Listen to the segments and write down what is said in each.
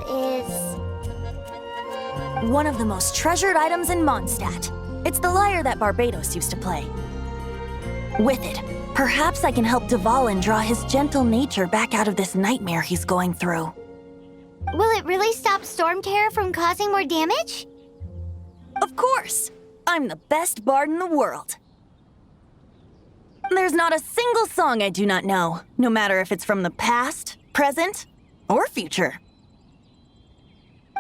cathedral is... one of the most treasured items in Mondstadt. It's the lyre that Barbados used to play. With it, perhaps I can help Dvalin draw his gentle nature back out of this nightmare he's going through. Will it really stop Storm Terror from causing more damage? Of course! I'm the best bard in the world. There's not a single song I do not know, no matter if it's from the past, present, or future.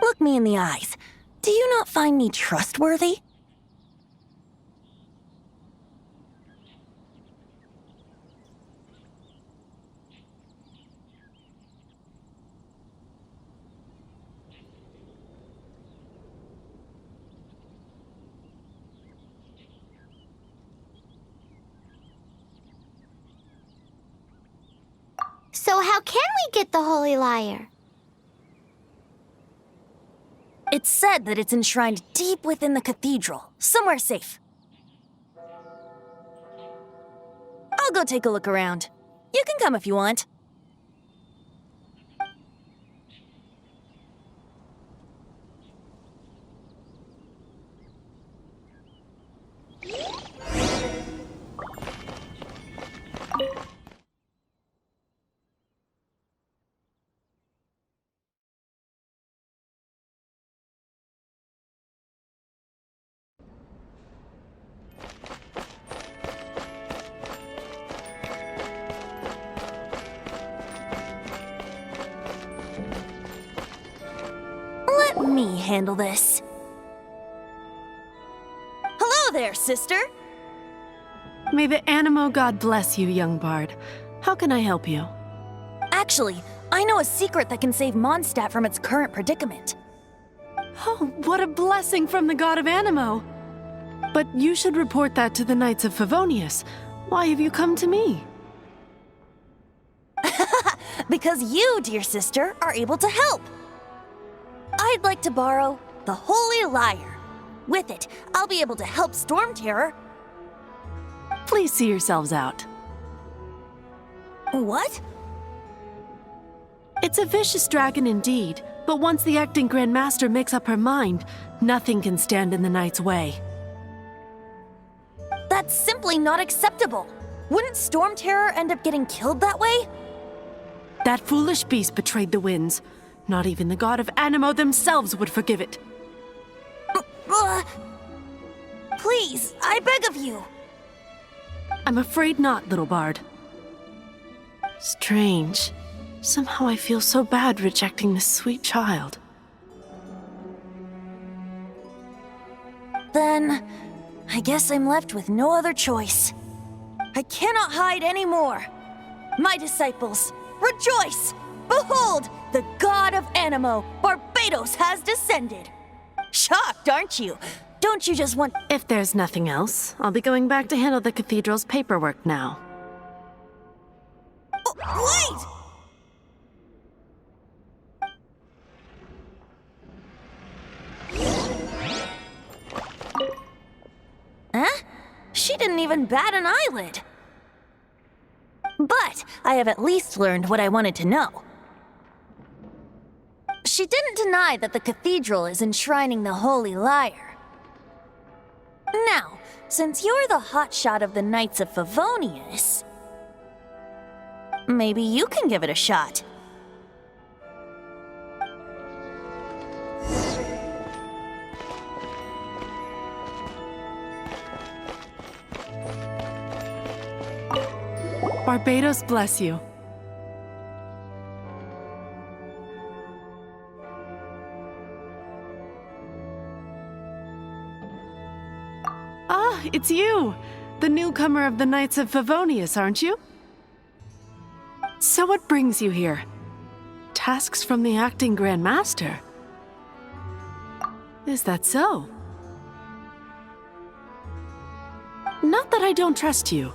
Look me in the eyes. Do you not find me trustworthy? So how can we get the Holy Lyre? It's said that it's enshrined deep within the cathedral, somewhere safe. I'll go take a look around. You can come if you want. Let me handle this. Hello there, sister! May the Animo God bless you, young bard. How can I help you? Actually, I know a secret that can save Mondstadt from its current predicament. Oh, what a blessing from the god of Animo! But you should report that to the Knights of Favonius. Why have you come to me? Because you, dear sister, are able to help. I'd like to borrow the Holy Lyre. With it, I'll be able to help Storm Terror. Please see yourselves out. What? It's a vicious dragon indeed, but once the acting Grand Master makes up her mind, nothing can stand in the Knight's way. That's simply not acceptable. Wouldn't Storm Terror end up getting killed that way? That foolish beast betrayed the winds. Not even the god of Animo themselves would forgive it. Please, I beg of you. I'm afraid not, little bard. Strange. Somehow I feel so bad rejecting this sweet child. Then, I guess I'm left with no other choice. I cannot hide anymore. My disciples, rejoice! Behold, the god of Animo, Barbados, has descended. Shocked, aren't you? Don't you just want— If there's nothing else, I'll be going back to handle the cathedral's paperwork now. Wait! Huh? She didn't even bat an eyelid. But I have at least learned what I wanted to know. She didn't deny that the cathedral is enshrining the Holy Lyre. Now, since you're the hotshot of the Knights of Favonius, maybe you can give it a shot. Barbados bless you. Ah, it's you! The newcomer of the Knights of Favonius, aren't you? So what brings you here? Tasks from the acting Grand Master? Is that so? Not that I don't trust you.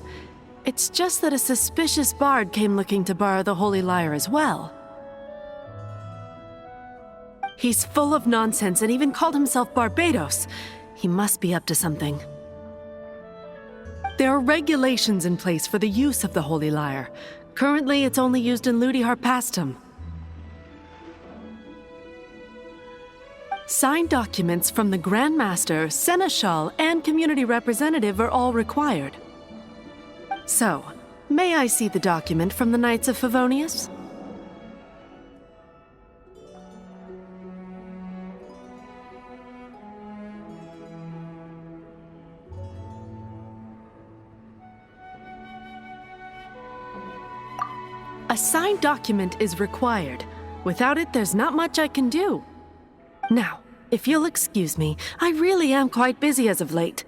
It's just that a suspicious bard came looking to borrow the Holy Lyre as well. He's full of nonsense and even called himself Barbados. He must be up to something. There are regulations in place for the use of the Holy Lyre. Currently, it's only used in Ludi Harpastum. Signed documents from the Grand Master, Seneschal, and Community Representative are all required. So, may I see the document from the Knights of Favonius? A signed document is required. Without it, there's not much I can do. Now, if you'll excuse me, I really am quite busy as of late.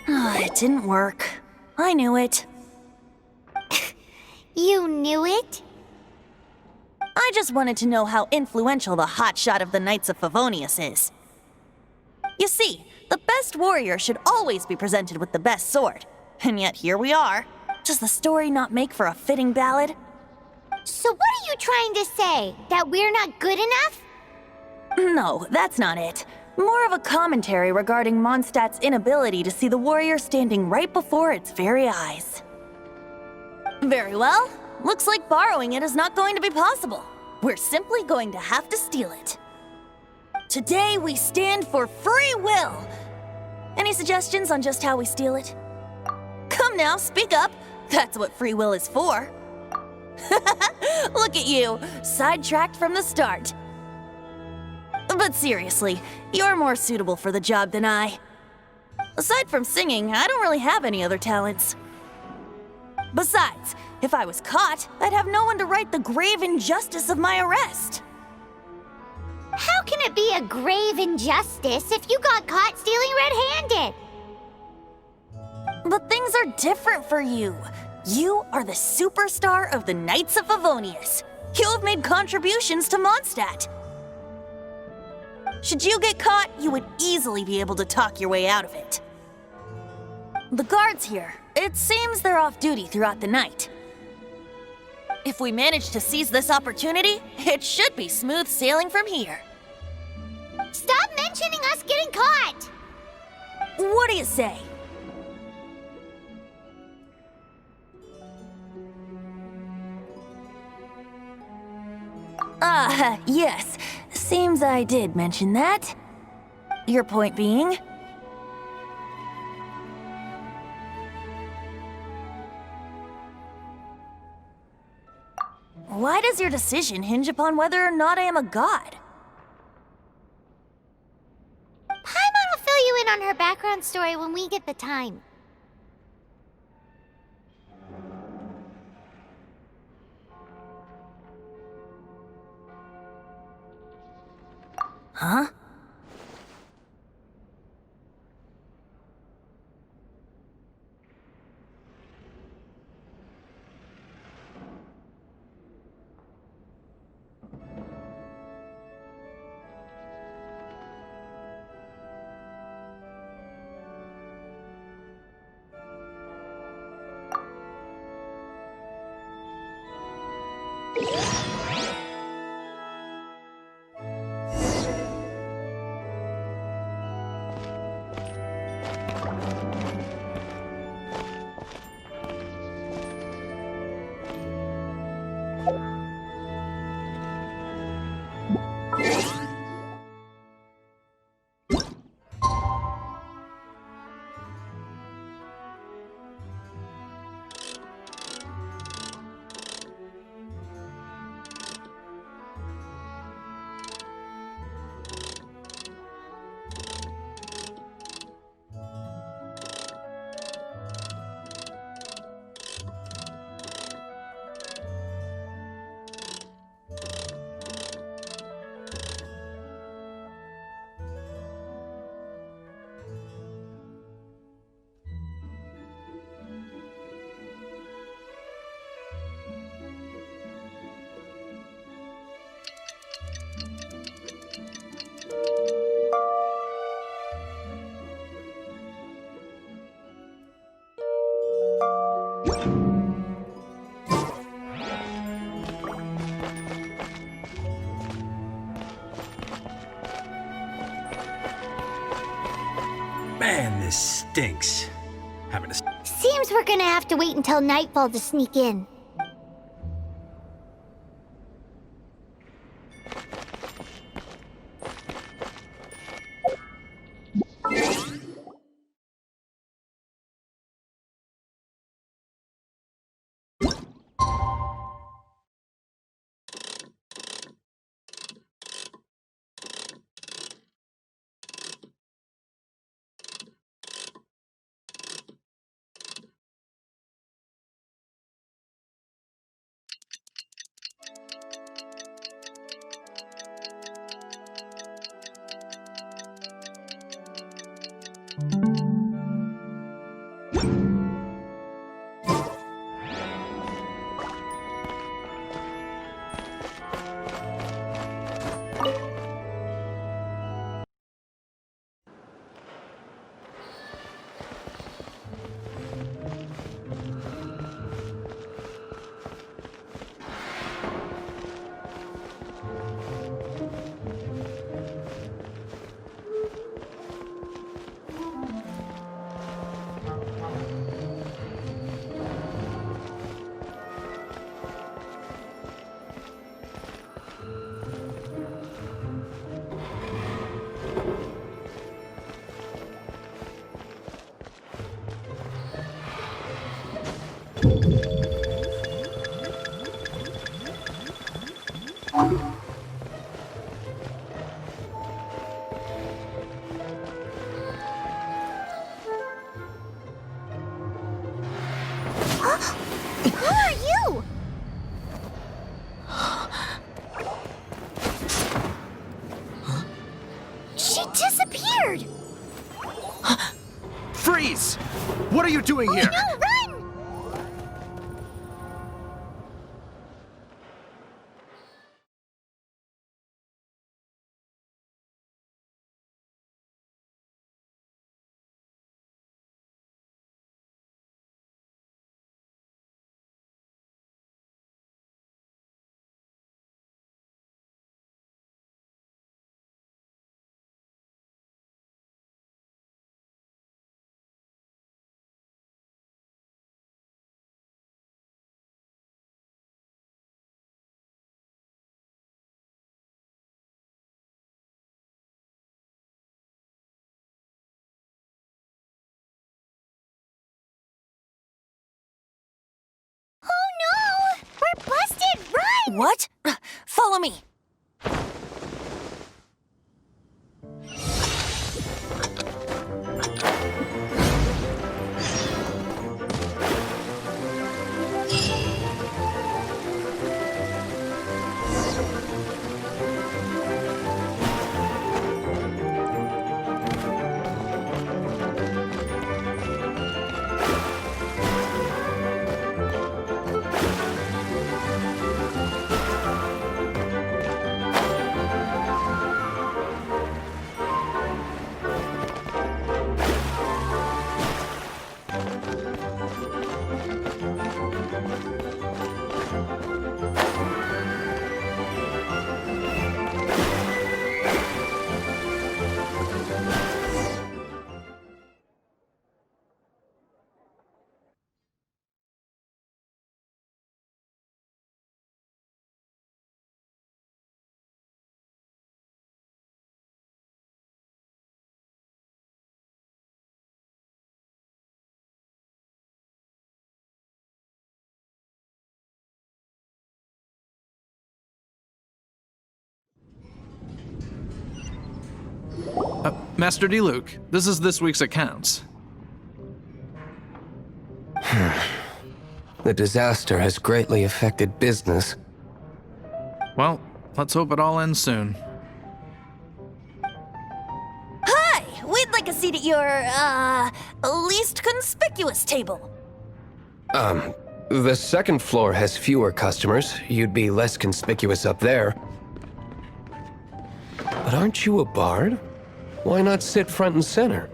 It didn't work. I knew it. You knew it? I just wanted to know how influential the hotshot of the Knights of Favonius is. You see, the best warrior should always be presented with the best sword. And yet here we are. Does the story not make for a fitting ballad? So what are you trying to say? That we're not good enough? No, that's not it. More of a commentary regarding Mondstadt's inability to see the warrior standing right before its very eyes. Very well. Looks like borrowing it is not going to be possible. We're simply going to have to steal it. Today we stand for free will. Any suggestions on just how we steal it? Come now, speak up. That's what free will is for. Look at you, sidetracked from the start. But seriously, you're more suitable for the job than I. Aside from singing, I don't really have any other talents. Besides, if I was caught, I'd have no one to right the grave injustice of my arrest. How can it be a grave injustice if you got caught stealing red-handed? But things are different for you. You are the superstar of the Knights of Favonius. You have made contributions to Mondstadt. Should you get caught, you would easily be able to talk your way out of it. The guards here, it seems they're off duty throughout the night. If we manage to seize this opportunity, it should be smooth sailing from here. Stop mentioning us getting caught! What do you say? Yes. Seems I did mention that. Your point being? Why does your decision hinge upon whether or not I am a god? Paimon will fill you in on her background story when we get the time. Huh? Man, this stinks. Having to... Seems we're gonna have to wait until nightfall to sneak in. Who are you? She disappeared! Freeze! What are you doing here? No, run! Oh no! We're busted! Run! What? Follow me. Master D. Luke, this is this week's accounts. The disaster has greatly affected business. Well, let's hope it all ends soon. Hi! We'd like a seat at your, least conspicuous table. The second floor has fewer customers. You'd be less conspicuous up there. But aren't you a bard? Why not sit front and center?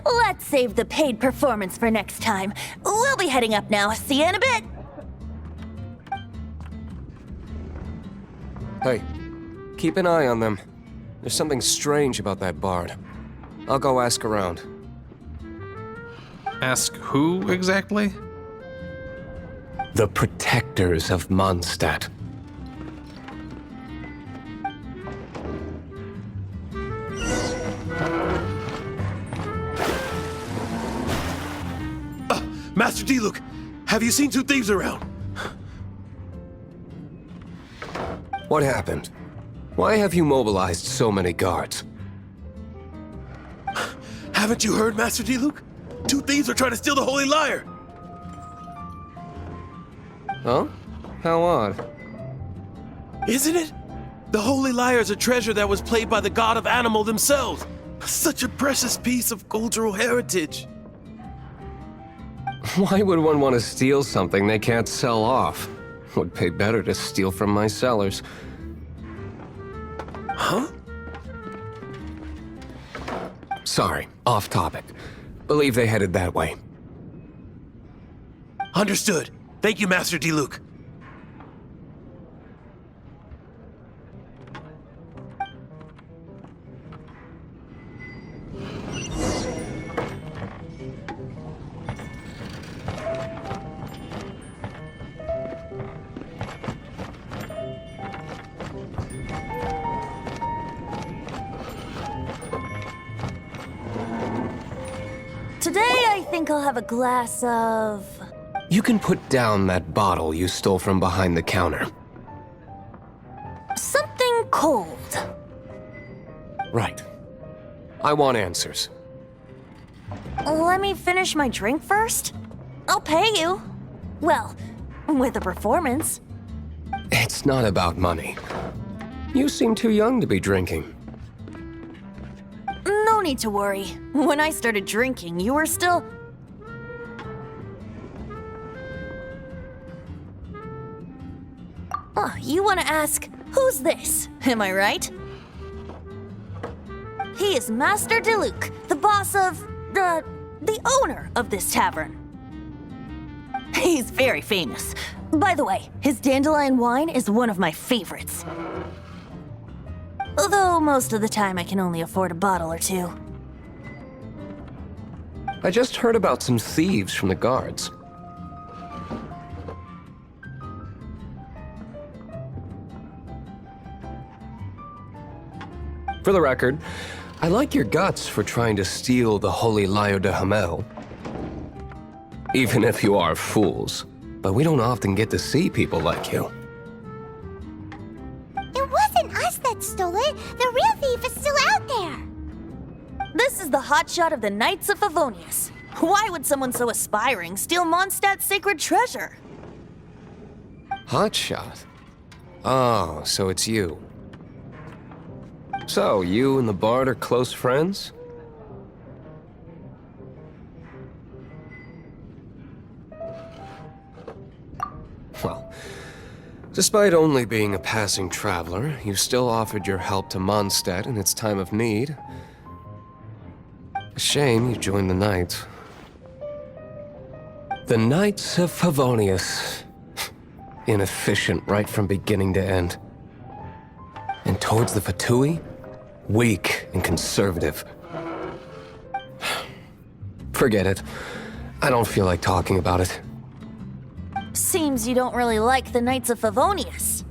Let's save the paid performance for next time. We'll be heading up now. See you in a bit. Hey, keep an eye on them. There's something strange about that bard. I'll go ask around. Ask who exactly? The protectors of Mondstadt. Master D. Luke, have you seen two thieves around? What happened? Why have you mobilized so many guards? Haven't you heard, Master D. Luke? Two thieves are trying to steal the Holy Lyre! Huh? How odd. Isn't it? The Holy Lyre is a treasure that was played by the god of animal themselves. Such a precious piece of cultural heritage. Why would one want to steal something they can't sell off? Would pay better to steal from my sellers. Huh? Sorry, off topic. Believe they headed that way. Understood. Thank you, Master Diluc. Today, I think I'll have a glass of... You can put down that bottle you stole from behind the counter. something cold. Right. I want answers. Let me finish my drink first. I'll pay you. Well, with a performance. It's not about money. You seem too young to be drinking. No need to worry. When I started drinking, you were still... Oh, you want to ask, who's this? Am I right? He is Master Diluc, the boss of... the owner of this tavern. He's very famous. By the way, his dandelion wine is one of my favorites. Although most of the time I can only afford a bottle or two. I just heard about some thieves from the guards. For the record, I like your guts for trying to steal the Holy Lyre de Hamel. Even if you are fools. But we don't often get to see people like you. It wasn't us that stole it. The real thief is still out there. This is the hotshot of the Knights of Favonius. Why would someone so aspiring steal Mondstadt's sacred treasure? Hotshot? Oh, so it's you. So, you and the Bard are close friends? Well, despite only being a passing traveler, you still offered your help to Mondstadt in its time of need. A shame you joined the Knights. The Knights of Favonius. Inefficient right from beginning to end. And towards the Fatui, weak and conservative. Forget it. I don't feel like talking about it. Seems you don't really like the Knights of Favonius.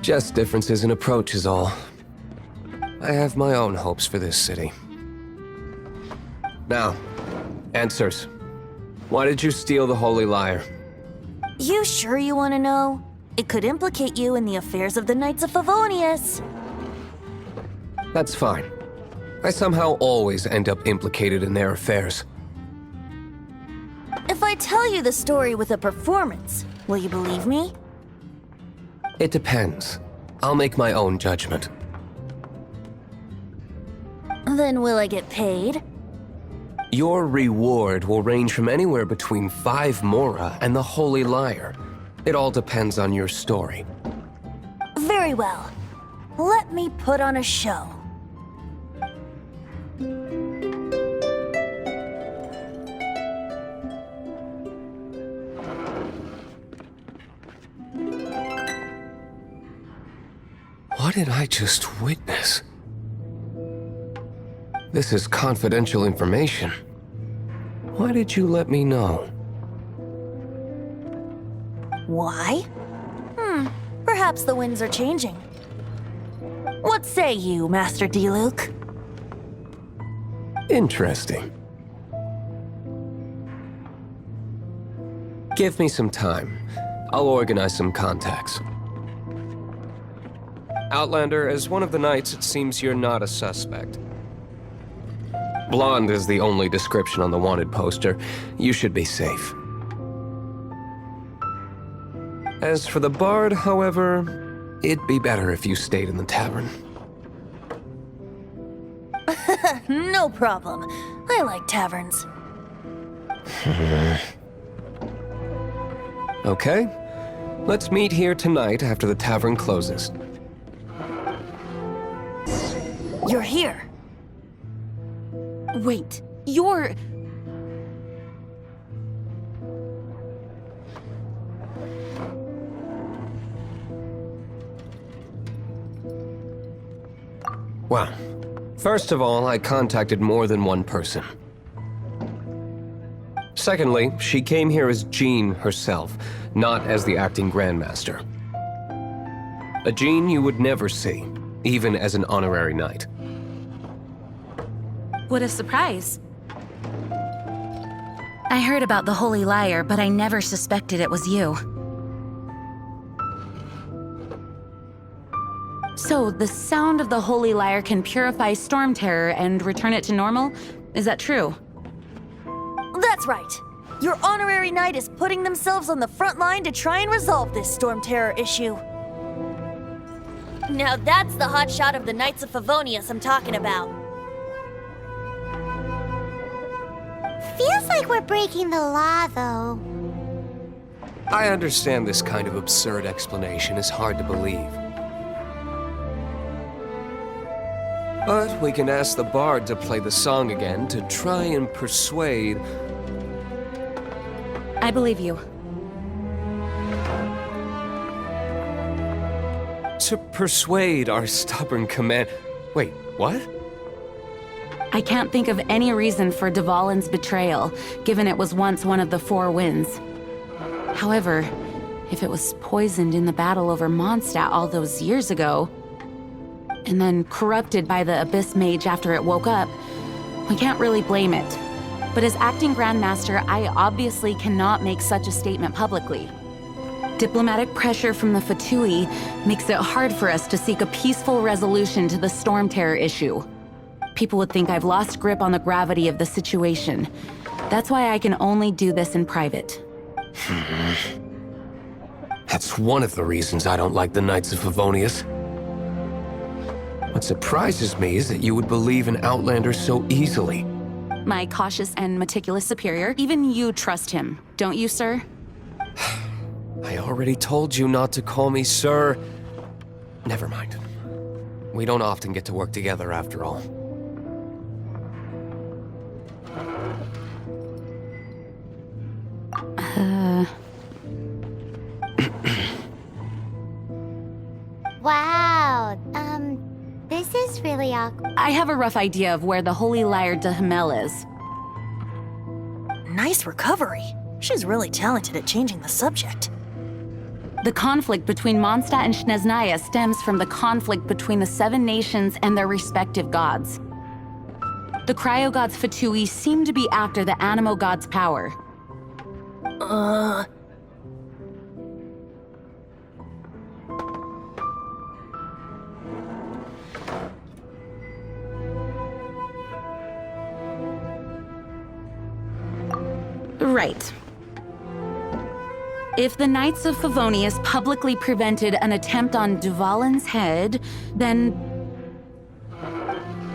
Just differences in approach is all. I have my own hopes for this city. Now, answers. Why did you steal the Holy Lyre? You sure you want to know? It could implicate you in the affairs of the Knights of Favonius. That's fine. I somehow always end up implicated in their affairs. If I tell you the story with a performance, will you believe me? It depends. I'll make my own judgment. Then will I get paid? Your reward will range from anywhere between 5 Mora and the Holy Lyre. It all depends on your story. Very well. Let me put on a show. What did I just witness? This is confidential information. Why did you let me know? Why? Perhaps the winds are changing. What say you, Master Diluc? Interesting. Give me some time. I'll organize some contacts. Outlander, as one of the knights, it seems you're not a suspect. Blonde is the only description on the wanted poster. You should be safe. As for the bard, however, it'd be better if you stayed in the tavern. No problem. I like taverns. Okay, let's meet here tonight after the tavern closes. You're here. Wait, you're... Well, first of all, I contacted more than one person. Secondly, she came here as Jean herself, not as the acting Grandmaster. A Jean you would never see, even as an honorary knight. What a surprise. I heard about the Holy Liar, but I never suspected it was you. So, the sound of the Holy Liar can purify Storm Terror and return it to normal? Is that true? That's right. Your honorary knight is putting themselves on the front line to try and resolve this Storm Terror issue. Now that's the hotshot of the Knights of Favonius I'm talking about. Feels like we're breaking the law, though. I understand this kind of absurd explanation is hard to believe. But we can ask the bard to play the song again to try and persuade... I believe you. To persuade our stubborn command... Wait, what? I can't think of any reason for Dvalin's betrayal, given it was once one of the Four Winds. However, if it was poisoned in the battle over Mondstadt all those years ago, and then corrupted by the Abyss Mage after it woke up, we can't really blame it. But as acting Grandmaster, I obviously cannot make such a statement publicly. Diplomatic pressure from the Fatui makes it hard for us to seek a peaceful resolution to the Storm Terror issue. People would think I've lost grip on the gravity of the situation. That's why I can only do this in private. That's one of the reasons I don't like the Knights of Favonius. What surprises me is that you would believe an Outlander so easily. My cautious and meticulous superior, even you trust him, don't you, sir? I already told you not to call me sir. Never mind. We don't often get to work together after all. Wow, this is really awkward. I have a rough idea of where the Holy Liar de Hamel is. Nice recovery. She's really talented at changing the subject. The conflict between Mondstadt and Snezhnaya stems from the conflict between the Seven Nations and their respective gods. The Cryo Gods Fatui seem to be after the Animo God's power. Right. If the Knights of Favonius publicly prevented an attempt on Dvalin's head, then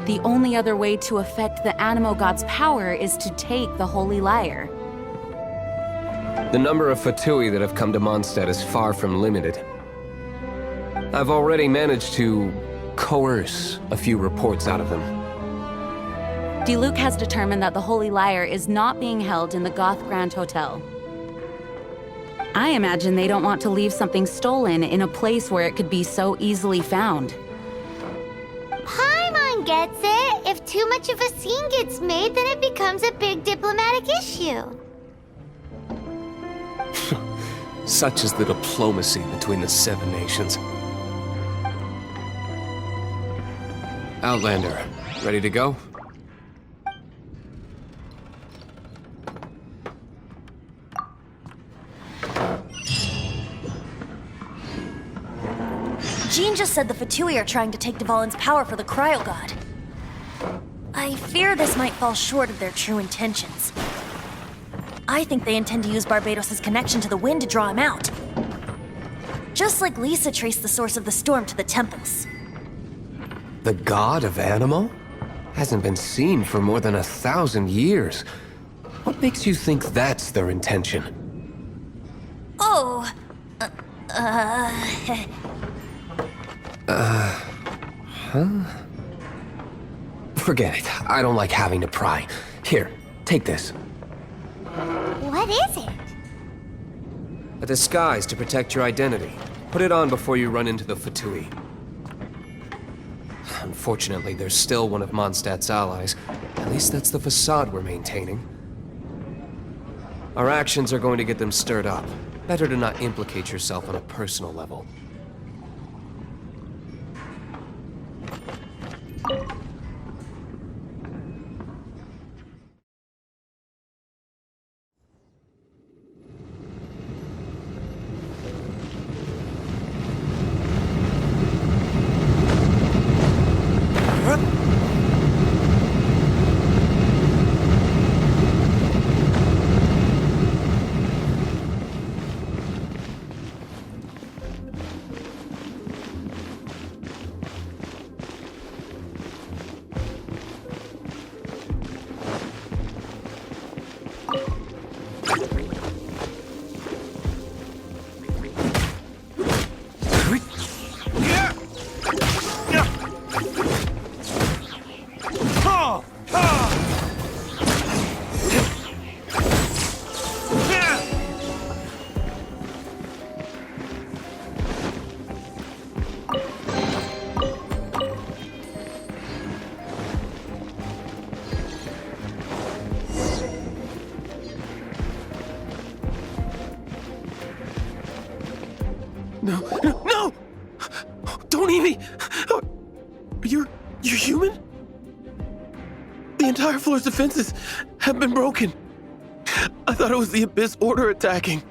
the only other way to affect the Animo God's power is to take the Holy Liar. The number of Fatui that have come to Mondstadt is far from limited. I've already managed to coerce a few reports out of them. Diluc has determined that the Holy Liar is not being held in the Goth Grand Hotel. I imagine they don't want to leave something stolen in a place where it could be so easily found. Paimon gets it. If too much of a scene gets made, then it becomes a big diplomatic issue. Such is the diplomacy between the Seven Nations. Outlander, ready to go? Jean just said the Fatui are trying to take Dvalin's power for the Cryo God. I fear this might fall short of their true intentions. I think they intend to use Barbados' connection to the wind to draw him out. just like Lisa traced the source of the storm to the temples. The god of Animo? Hasn't been seen for more than 1,000 years. What makes you think that's their intention? Oh, Forget it. I don't like having to pry. Here, take this. What is it? A disguise to protect your identity. Put it on before you run into the Fatui. Unfortunately, there's still one of Mondstadt's allies. At least that's the facade we're maintaining. Our actions are going to get them stirred up. Better to not implicate yourself on a personal level. No, no, no! Don't eat me! You're human? The entire floor's defenses have been broken. I thought it was the Abyss Order attacking.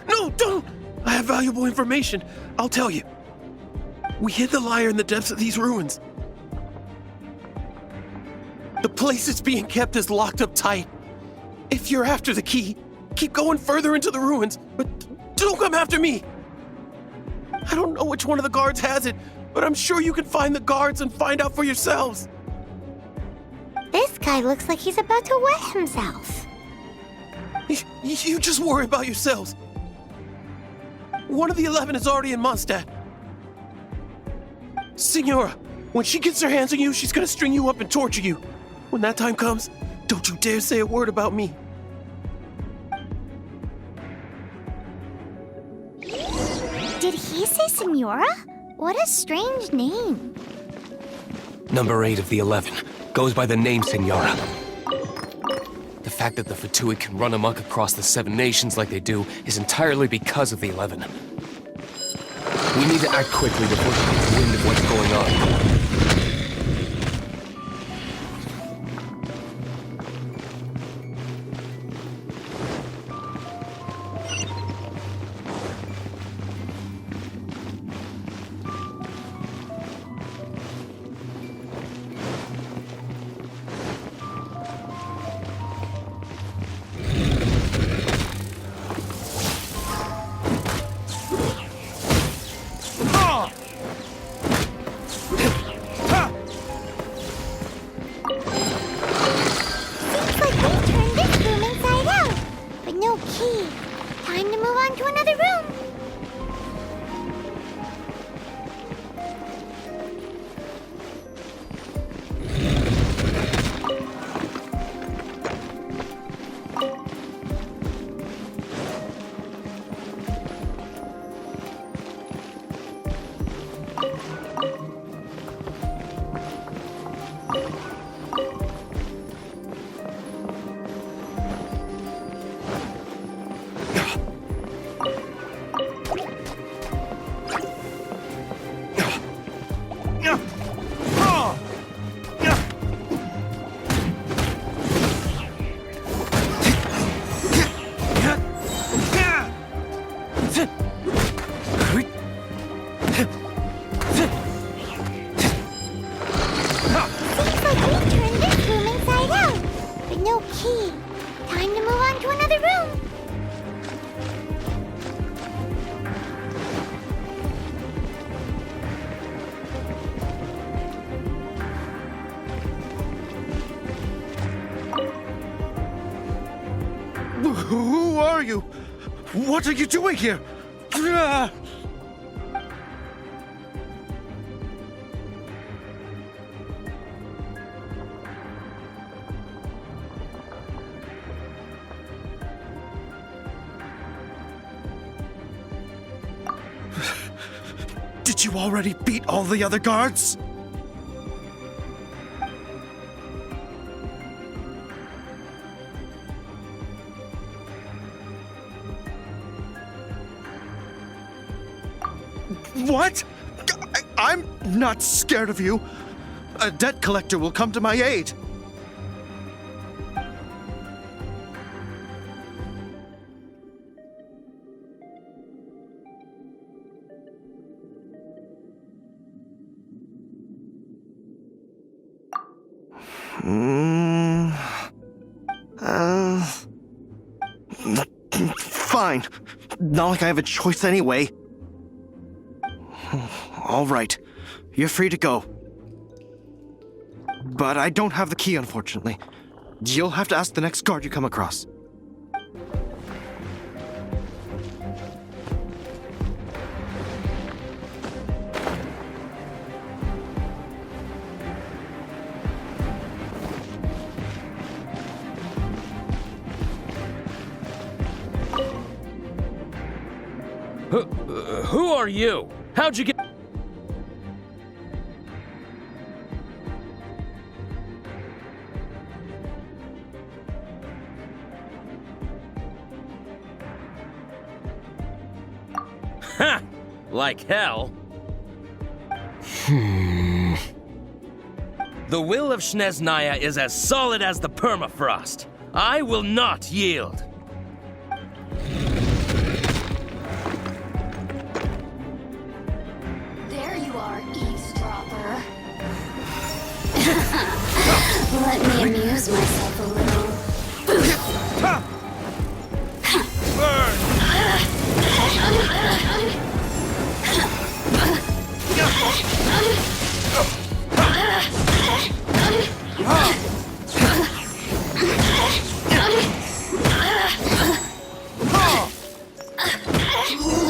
No, don't! I have valuable information. I'll tell you. We hid the lyre in the depths of these ruins. The place it's being kept is locked up tight. If you're after the key, keep going further into the ruins, but don't come after me. I don't know which one of the guards has it, but I'm sure you can find the guards and find out for yourselves. This guy looks like he's about to wet himself. You just worry about yourselves. One of the 11 is already in Mondstadt. Signora, when she gets her hands on you, she's gonna string you up and torture you. When that time comes, don't you dare say a word about me. Did he say Senora? What a strange name. Number 8 of the 11 goes by the name Signora. The fact that the Fatui can run amok across the 7 nations like they do is entirely because of the 11. We need to act quickly before she gets wind of what's going on. Seems like they turned this room inside out. But no key. Time to move on to another room. are you? What are you doing here? Did you already beat all the other guards? What? I'm not scared of you. A debt collector will come to my aid. Fine. Not like I have a choice anyway. All right. You're free to go. But I don't have the key, unfortunately. You'll have to ask the next guard you come across. Who are you? How'd you get... Ha! Like hell. The will of Snezhnaya is as solid as the permafrost. I will not yield. There you are, eavesdropper. Let me amuse myself a little.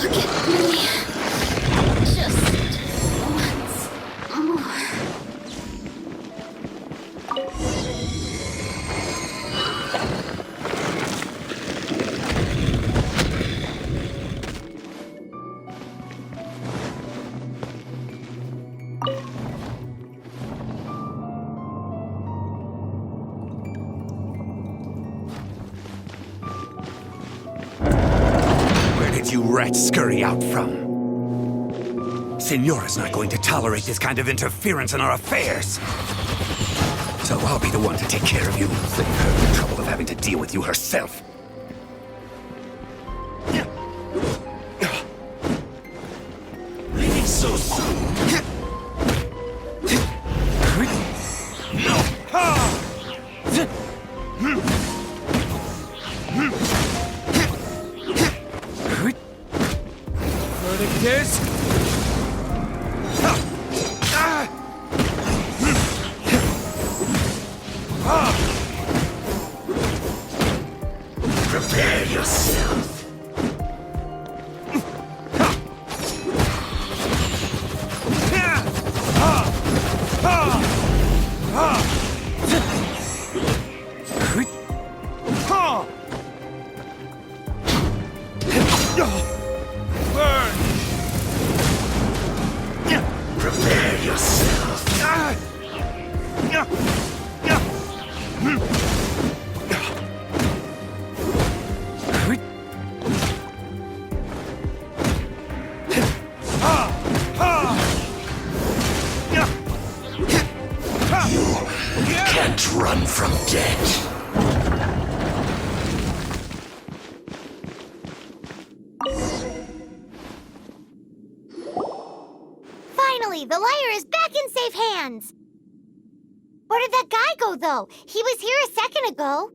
Look at me. Just once more. Where did you rats scurry out from? Signora's not going to tolerate this kind of interference in our affairs. So I'll be the one to take care of you. Save her the trouble of having to deal with you herself. Leaving so soon. Verdict is... Prepare yourself. Prepare yourself. You can't run from death. Finally, the liar is back in safe hands. Where did that guy go, though? He was here a second ago.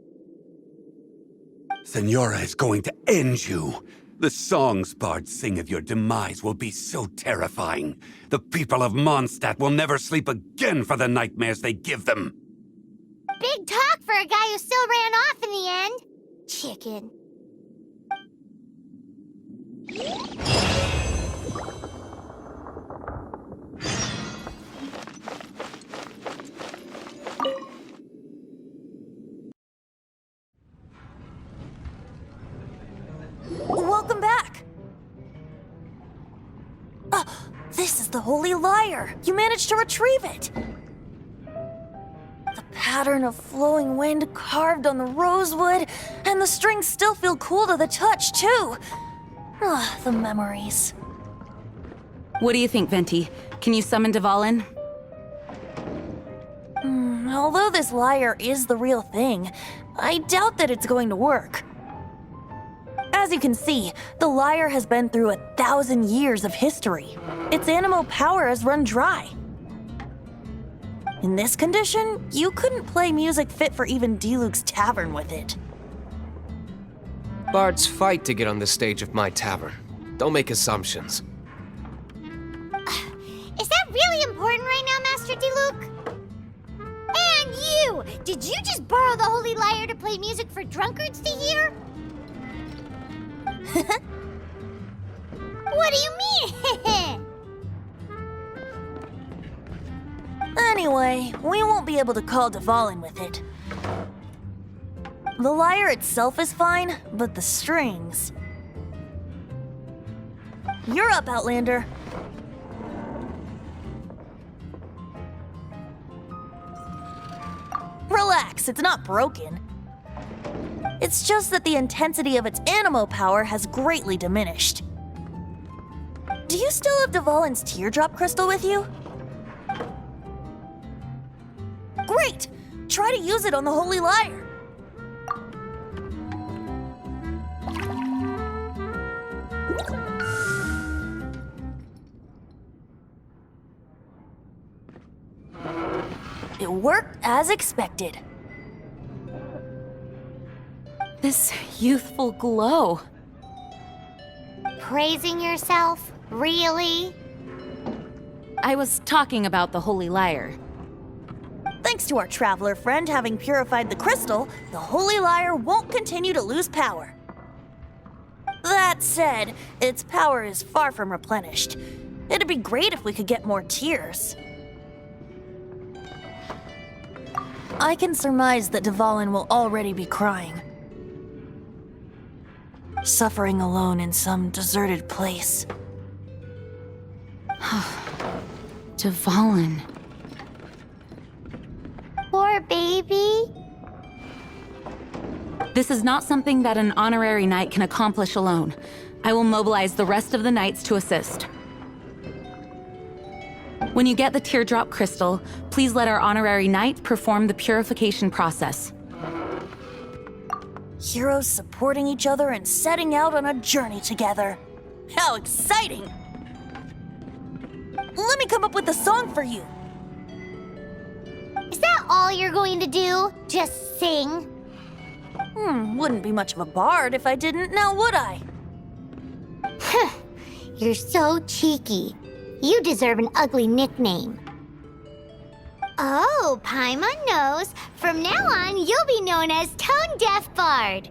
Signora is going to end you. The songs bards sing of your demise will be so terrifying. The people of Mondstadt will never sleep again for the nightmares they give them. Big talk for a guy who still ran off in the end. Chicken. This is the Holy Lyre! You managed to retrieve it! The pattern of flowing wind carved on the rosewood, and the strings still feel cool to the touch, too! Ah, the memories. What do you think, Venti? Can you summon Dvalin? Although this lyre is the real thing, I doubt that it's going to work. As you can see, the lyre has been through 1,000 years of history. Its animo power has run dry. In this condition, you couldn't play music fit for even Diluc's tavern with it. Bards fight to get on the stage of my tavern. Don't make assumptions. Is that really important right now, Master Diluc? And you! Did you just borrow the Holy Lyre to play music for drunkards to hear? What do you mean? Anyway, we won't be able to call Dvalin with it. The lyre itself is fine, but the strings... You're up, Outlander. Relax, it's not broken. It's just that the intensity of its animo power has greatly diminished. Do you still have Dvalin's teardrop crystal with you? Great! Try to use it on the Holy Lyre. It worked as expected. This youthful glow. Praising yourself? Really? I was talking about the Holy Lyre. Thanks to our traveler friend having purified the crystal, the Holy Lyre won't continue to lose power. That said, its power is far from replenished. It'd be great if we could get more tears. I can surmise that Dvalin will already be crying. Suffering alone in some deserted place. Dvalin. Poor baby. This is not something that an honorary knight can accomplish alone. I will mobilize the rest of the knights to assist. When you get the teardrop crystal, please let our honorary knight perform the purification process. Heroes supporting each other and setting out on a journey together. How exciting! Let me come up with a song for you. Is that all you're going to do? Just sing? Wouldn't be much of a bard if I didn't, now would I? You're so cheeky. You deserve an ugly nickname. Oh, Paimon knows. From now on, you'll be known as Tone Deaf Bard.